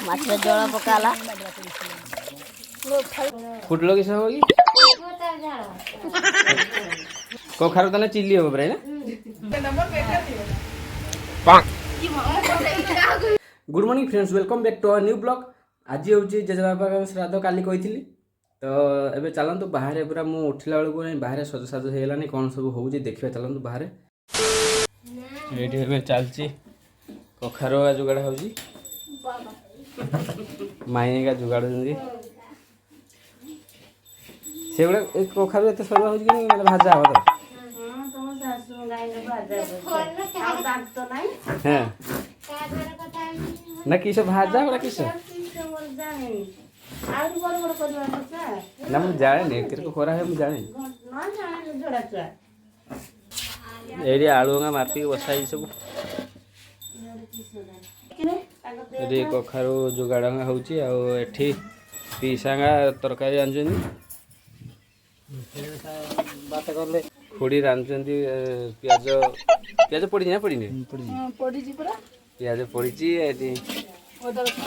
माछ जल पकाला फुटलो किस होगी कखार तो चिल्ली हम प्राय good morning friends welcome back to our new blog आज हूँ जेजेबापा श्राद्ध काली कही तो एबे चलतु बाहर पूरा मु उठला बेलू बाहर सजसाज होगलानी कौन सब हो देखा चलतु बाहर ये चलती कखार जुगाड़ हो माई का जुगाड़ से कखार एत सरवा हो भाजा हम तो हाँ ना किस भाजा बड़ा किस ना मुझे जाने खोरा है मुझे जाने ये आलू मापी बसाई सब ये कखार जुगाड़ होठी पीसांगा तरकारी रांधुं खुड़ी रांधुं पियाज पियाज पड़ी ना पड़ी पियाज पड़ी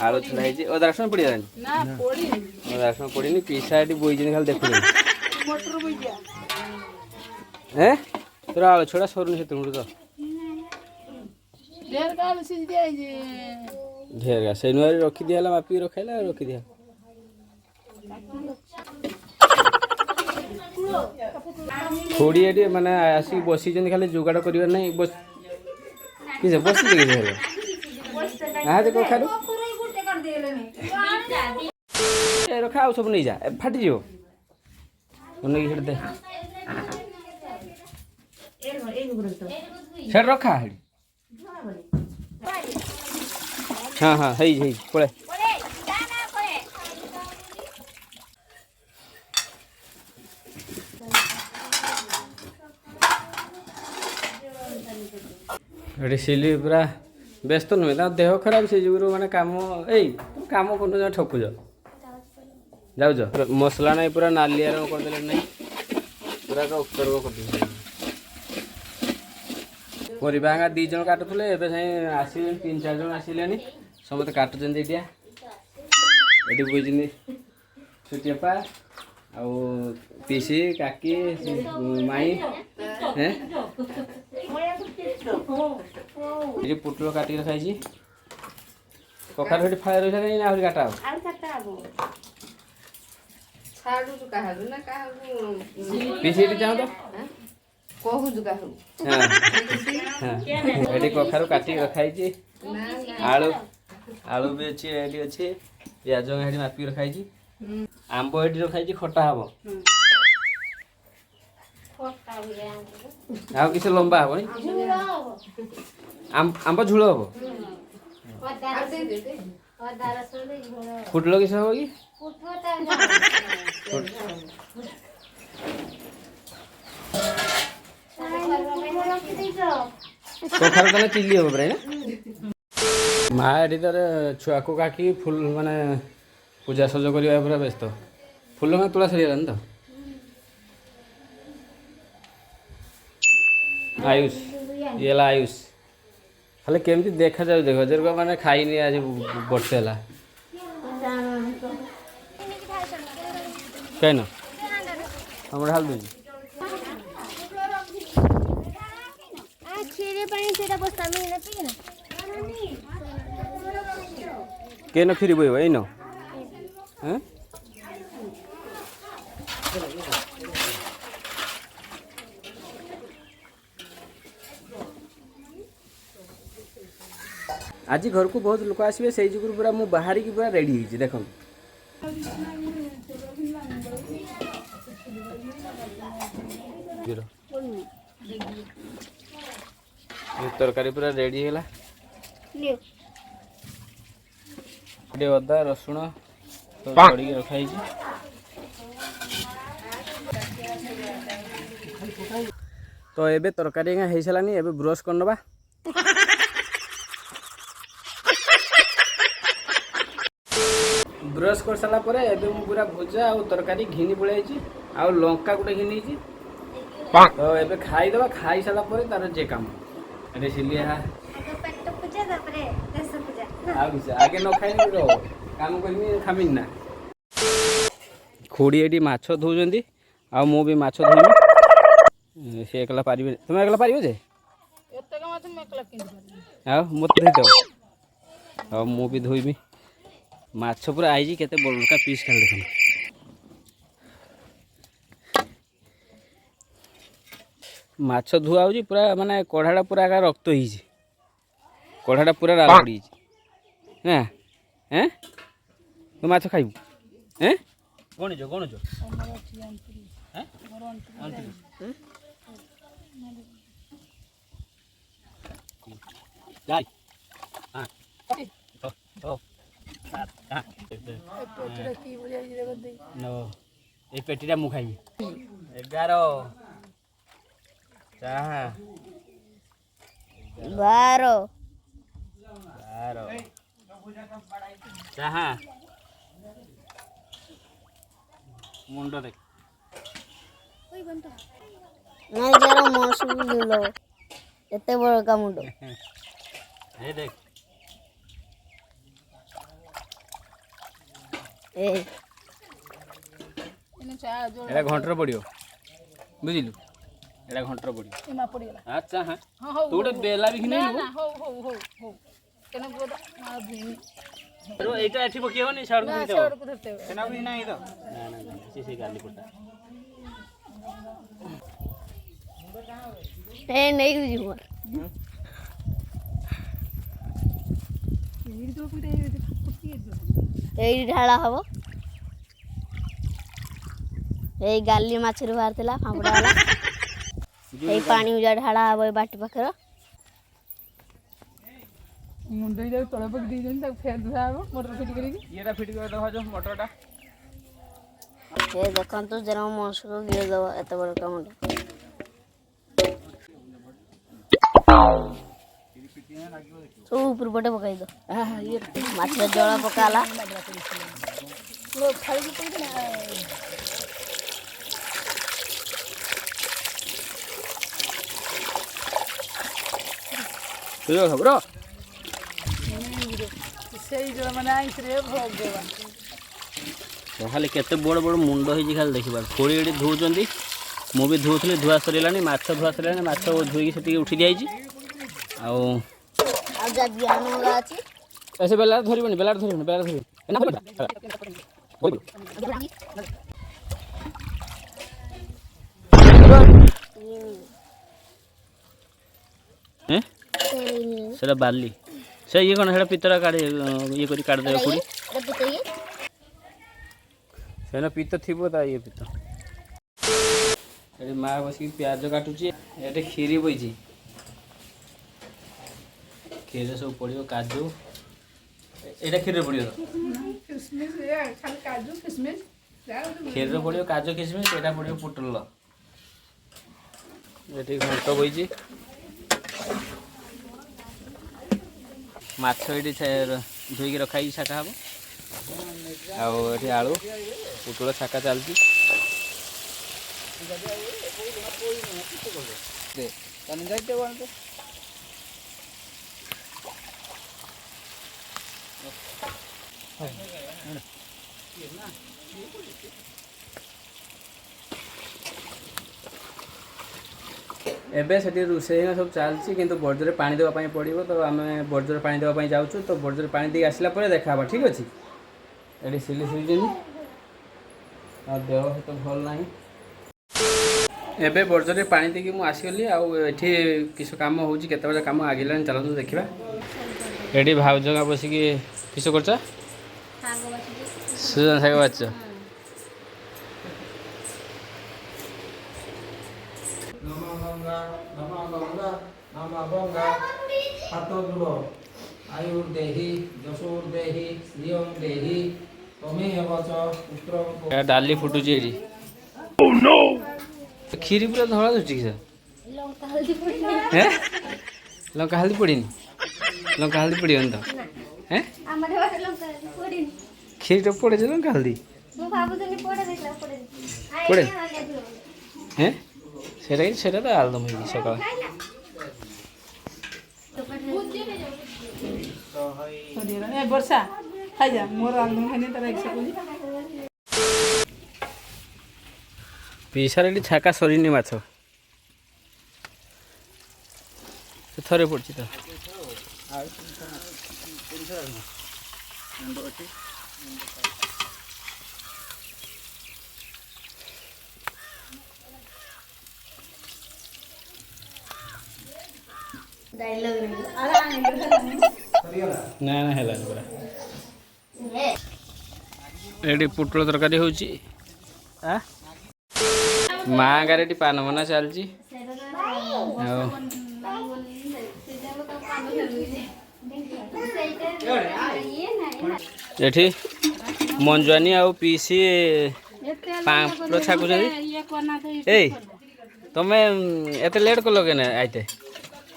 आलू छड़ा है अदा रसुण पड़ी अदा रसुण पड़ी पीसा ये बोई खाली देख तोर आलू छड़ा सरुनी से तुम तो ढेर का से नुआ रखी दिया मापी रखाइला रखी दिया थोड़ी ये माने आसिक बसी खाली जुगाड़ कर बस बसी कखार रखा सब नहीं जा फाटी जीव दे रखा हाँ हाँ है पड़े सिली पूरा व्यस्त नुहे देह खराब से जो मैंने कम कम कर ठकुज जाऊज मसला नहीं पूरा नालिया करदे नहीं पूरा उत्तर कर परिवांगा दी जन काटुले आसिले 3-4 जन आसिले समस्त काटुन ये बुझे छुटियापा आ पीसी काकी माई ये पुटल काटिक रखाई कखार फेट फाड़ रही ना काटा पीसी चाह तो ये कखार काटिक रखाई आलू आलू भी अच्छी ये अच्छे पिज मापिक रखाई आंब ये रखाई खटा हम आ किसी लंबा हम आंब झूल हम फुटल किस हम कि कखार तो चिल्ली हम प्राय माँ ये छुआ को काकी फुल माने पूजा सज करवा पूरा व्यस्त फुल में तुला सरीगला तो आयुष ये आयुष खाली केमती देखा जाए देख जर मैंने खाई आज वर्षे है कहीं हम ढाल दूँ केन खीरी बोब इन आज घर को बहुत लोक आसवे से जुगुर पूरा मु बाहर की पूरा रेडी होइछि देखो तरकारी पूरा रेडी है अदा रसुण तो छड़ी रखाई तो एबे तरकारी हो सारानी एबे ब्रश कर नबा ब्रश कर सारा पर एबे मु पूरा भजा और तरकारी घिनी पड़ाई आ लंका गोटे घिनी तो एबे खाई दबा खाई सारा पर तार जे काम अरे सिलिया आगे न खाई काम कर खामी ना खोड़ी ये माछ धोउछंती आ मु भी माछ धोइमी से एकला पारिबे तुम एकला पारिबे जे एतका माछ मैं एकला किन पारिबे आ मत धोइ दो आ मु भी धोइमी माछ पूरा आइजी केते बड़का पीस खाल देखन माछ धुआ होजी पूरा माने कढ़ाटा पूरा रक्त होईजी कढ़ाटा पूरा राल पड़ी हैं हैं तू माछ खाइबू हैं कोण जो हैं जाई हां ओ हां पेटीरा की बोलिया जे देखो दे नो ए पेटीरा मु खाइबी 11 चाहा 12 चाहा मुंड देख नहीं जरा मौसम दिलो एते बड़ का मुंडो ए देख ए इने चा जोड़ एटा घंटर पड़ियो बुझिलु एटा घंटर पड़ियो इमा पड़ी गला अच्छा हां हां तू गोटे बेला भी ना खिने ना हो केना बोदा मार भूमि रो एटा एठी पकियोनी छाड़ ना को छोड़ को धरते हुए केना भी नाही तो ना से गाली पड़ता ए नहीं बुझी मोर ये तो कुटे कुटी एई ढाला हबो एई गाली माछरू बाहरतला फांपड़ा वाला एई पानी उजा ढाला हबो बाटी पाखर मुंडई जाऊ तळे पक दी जन तक फेर दुआबो मोटर फिट करी येटा फिट कर दो जो मोटरटा ए देखन तो जरा मौसम को गिर दो एते बड़ का मुंडो सब ऊपर पटे पकाई दो हां ये माछ जड़ा पकाला लो खाली की पड़ी ना तुझो खबर सेई जो मने आई रे भोग देवा खाली केते बड़ बड़ मुंड होई खाली देखिबा खोड़ी एडी धोउचंती मु भी धोउथले धुआ सरिलानी माछ धुआ सरिलानी माछ धोई से उठी जाईची आ जा बियान होगा अछि ऐसे बेला धरिबनी बेला धरिबनी एना बोल हैं सेरा बाली से ये कोन हेडा पितरा काढे ये करी काढ दे खुडी सेना पित थिबो ता ये पित एडी मा बसी प्याज काटुची एटे खीरी बइची खीर सब पड़ियो काजू एटा खीर पड़ियो किसमिस ये खाली काजू किसमिस खीर पड़ियो काजू किशमिश एटा पड़ियो पुटल एटी घंट बइची माछ एटी धोई के रखाई छाका हबो आउ एटी आलू पुटल छाका चलती दे तन जाइते बोलते एबे सेठी रोषेई सब चलती किंतु बर्जरे पानी देवा पई पड़िबो तो आमे बर्जरे पानी देवा पई जाउछु तो बर्जरे पानी दे आसला परे देखाबा ठीक अछि एडी सिली सुइजनी आ देह तो भल नाही एबे बर्जरे पानी देकी मु आसीगली आ एठी किस काम होउची केते बजे काम आगिलानी चलନ୍ତୁ देखिबा एडी भाउजगा बसिकी किस करछ साग बाची सुजन साग बाच आयुर्देहि जशोर्देहि श्रियं देहि तमेव च पुत्रं या डाली फुटुची एडी ओह नो खीरी पूरा धळा दुची कि लंका हल्दी पड़ी हैं लंका हल्दी पड़ीनी लंका हल्दी पड़ियोनी तो हैं हमरे बारे लंका हल्दी पड़ी खीर तो पड़े जे लंका हल्दी मु भाबुतनी पड़े देखला पड़े पड़े? पड़े हैं सेटा तो आलदम होई सकाळ ସରିଗଲାଣି ଏ ବର୍ଷା ଖାଇଯା ମୋର ଆଲୁ ଖାଇନି ତାର ଇଚ୍ଛା କରୁଛି ପିସାର ଏଠି ଛାକା ସରିନି ମାଛ ଥରେ ପଡୁଛି ତ ନା ନା ହେଲାନି ପୁରା ଏଠି ପୋଟଳ ତରକାରୀ ହଉଛି ମା ଗାରେ ଏଠି ପାନ ମନା ଚାଲିଛି ଆଉ ଏଠି ମଞ୍ଜୁଆନୀ ଆଉ ପିସି ପାମ୍ପଡ଼ ଛାକୁଛନ୍ତି ଏଇ ତମେ ଏତେ ଲେଟ୍ କଲ କେନେ ଆଇତେ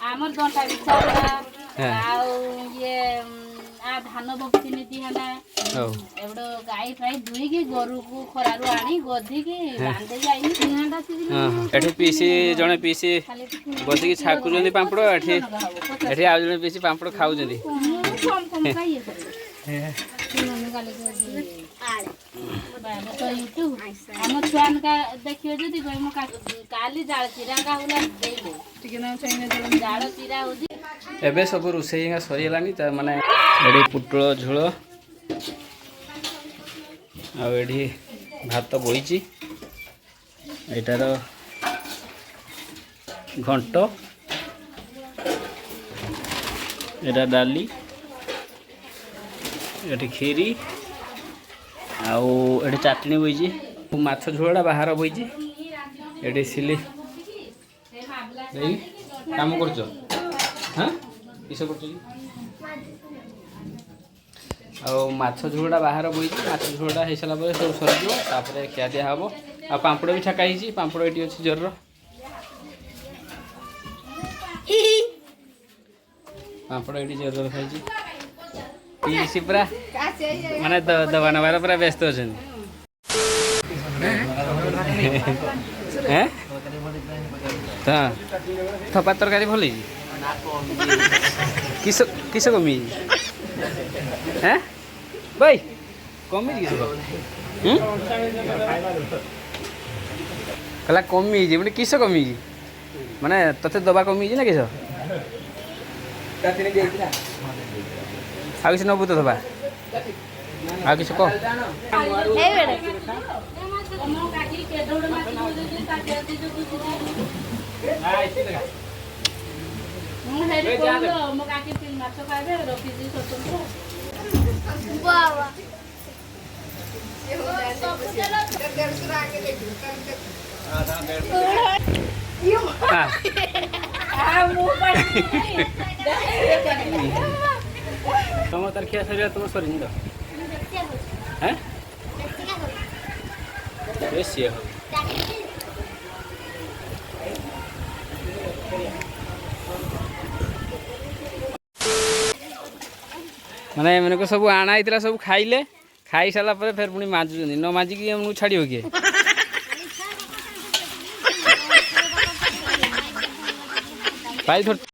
ଆମର ଦଣ୍ଟା ବିଛାଉଲା ଆଉ ଇଏ ଧାନ ବକ୍ସିନି ଦିହାନା ଏବଡ ଗାଈ ଫାଇ ଦୁଇକି ଗୋରୁକୁ ଖରାରୁ ଆଣି ଗଧିକି ବାନ୍ଧି ଯାଇନି ଦିହାଟା ଏଠି ପିସି ଜଣେ ପିସି ବସିକି ଛାକୁଛନ୍ତି ପାମ୍ପଡ଼ ଏଠି ଏଠି ଆଉ ଜଣେ ପିସି ପାମ୍ପଡ଼ ଖାଉଛନ୍ତି ଆମ ଛୁଆ ଦେଖିବେ ଯଦି କହିବ କାଲି ଜାଳ ଚିରା କାହୁଲା ଦେଇଲେ ଜାଳ ଚିରା ହଉଛି ଏବେ ସବୁ ରୋଷେଇ ସରିଗଲାଣି ମାନେ ଏଠି ପୋଟଳ ଝୋଳ ଆଉ ଏଠି ଭାତ ବଇଛି ଏଇଟାର ଘଣ୍ଟ ଏଇଟା ଡାଲି ଏଠି କ୍ଷୀରି ଆଉ ଏଠି ଚାଟଣି ବଇଛି ମାଛ ଝୋଳଟା ବାହାର ବଇଛି ଏଠି ସିଲି କାମ କରୁଛ ହଁ କିସ କରୁଛ ଆଉ ମାଛ ଝୋଳଟା ବାହାର ବଇଛି ମାଛ ଝୋଳଟା ହେଇସାରିଲା ପରେ ସବୁ ସରିଯିବ ତାପରେ ଖିଆ ଦିଆ ହେବ ଆଉ ପାମ୍ପଡ଼ ବି ଛାକା ହେଇଛି ପାମ୍ପଡ଼ ଏଠି ଅଛି ଜୋରର ପାମ୍ପଡ଼ ଏଠି ଜୋରର ଖାଇଛି ପିସି ପୁରା ମାନେ ଦବା ନେବାର ପୁରା ବ୍ୟସ୍ତ ଅଛନ୍ତି ହଁ ଥପା ତରକାରୀ ଭଲ ହେଇଛି କିସ କମିଛି ଭାଇ କମିଛି କିସ କହିଲା କମିଛି ମାନେ କିସ କମିଛି ମାନେ ତତେ ଦବା କମିଛି ନା କିସ ଆଉ କିଛି ନବୁ ତ ଦବା ଆଉ କିଛି କହ ତମ ତାର ଖିଆ ସରିବା ତମ ସରିନି ତ ବେଶୀ ମାନେ ଏମାନଙ୍କୁ ସବୁ ଆଣା ହେଇଥିଲା ସବୁ ଖାଇଲେ ଖାଇ ସାରିଲା ପରେ ଫେର ପୁଣି ମାଜୁଛନ୍ତି ନ ମାଜିକି ଏମାନଙ୍କୁ ଛାଡ଼ିବ କିଏ ଭାଇ